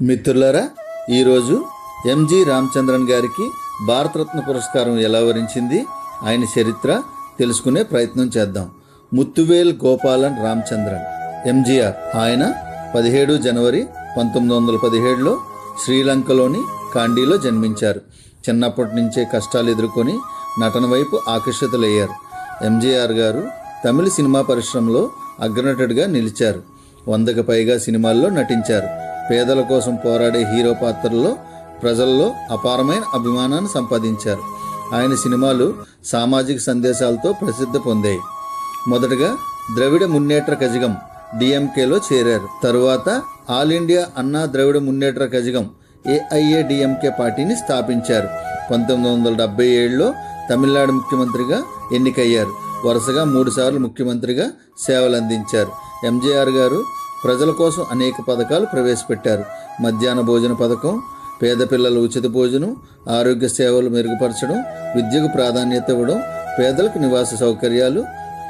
మిత్రులారా, ఈరోజు ఎంజి రామచంద్రన్ గారికి భారతరత్న పురస్కారం ఎలా వరించింది, ఆయన చరిత్ర తెలుసుకునే ప్రయత్నం చేద్దాం. ముత్తువేల్ గోపాలన్ రామచంద్రన్ ఎంజీఆర్. ఆయన 17 జనవరి 1917లో శ్రీలంకలోని కాండీలో జన్మించారు. చిన్నప్పటి నుంచే కష్టాలు ఎదుర్కొని నటన వైపు ఆకర్షితులయ్యారు. ఎంజీఆర్ గారు తమిళ సినిమా పరిశ్రమలో అగ్రనటుడిగా నిలిచారు. 100కు పైగా సినిమాల్లో నటించారు. పేదల కోసం పోరాడే హీరో పాత్రల్లో ప్రజల్లో అపారమైన అభిమానాన్ని సంపాదించారు. ఆయన సినిమాలు సామాజిక సందేశాలతో ప్రసిద్ధి పొందాయి. మొదటగా ద్రవిడ మున్నేట్ర కజగం డిఎంకేలో చేరారు. తరువాత ఆల్ ఇండియా అన్నా ద్రవిడ మున్నేట్ర కజగం ఏఐఏడిఎంకే పార్టీని స్థాపించారు. 1977లో తమిళనాడు ముఖ్యమంత్రిగా ఎన్నికయ్యారు. వరుసగా 3 సార్లు ముఖ్యమంత్రిగా సేవలందించారు. ఎంజీఆర్ గారు ప్రజల కోసం అనేక పథకాలు ప్రవేశపెట్టారు. మధ్యాహ్న భోజన పథకం, పేద పిల్లల ఉచిత భోజనం, ఆరోగ్య సేవలు మెరుగుపరచడం, విద్యకు ప్రాధాన్యత ఇవ్వడం, పేదలకు నివాస సౌకర్యాలు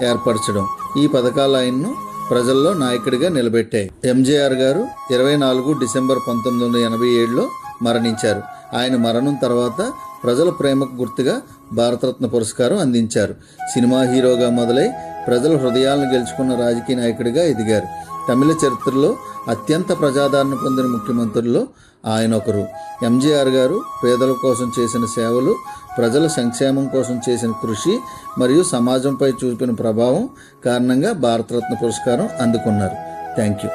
ఏర్పరచడం. ఈ పథకాలు ఆయన్ను ప్రజల్లో నాయకుడిగా నిలబెట్టాయి. ఎంజీఆర్ గారు 24 డిసెంబర్ 1987లో మరణించారు. ఆయన మరణం తర్వాత ప్రజల ప్రేమకు గుర్తుగా భారతరత్న పురస్కారం అందించారు. సినిమా హీరోగా మొదలై ప్రజల హృదయాలను గెలుచుకున్న రాజకీయ నాయకుడిగా ఎదిగారు. తమిళ చరిత్రలో అత్యంత ప్రజాదరణ పొందిన ముఖ్యమంత్రుల్లో ఆయన ఒకరు. ఎంజీఆర్ గారు పేదల కోసం చేసిన సేవలు, ప్రజల సంక్షేమం కోసం చేసిన కృషి మరియు సమాజంపై చూపిన ప్రభావం కారణంగా భారతరత్న పురస్కారం అందుకున్నారు. Thank you.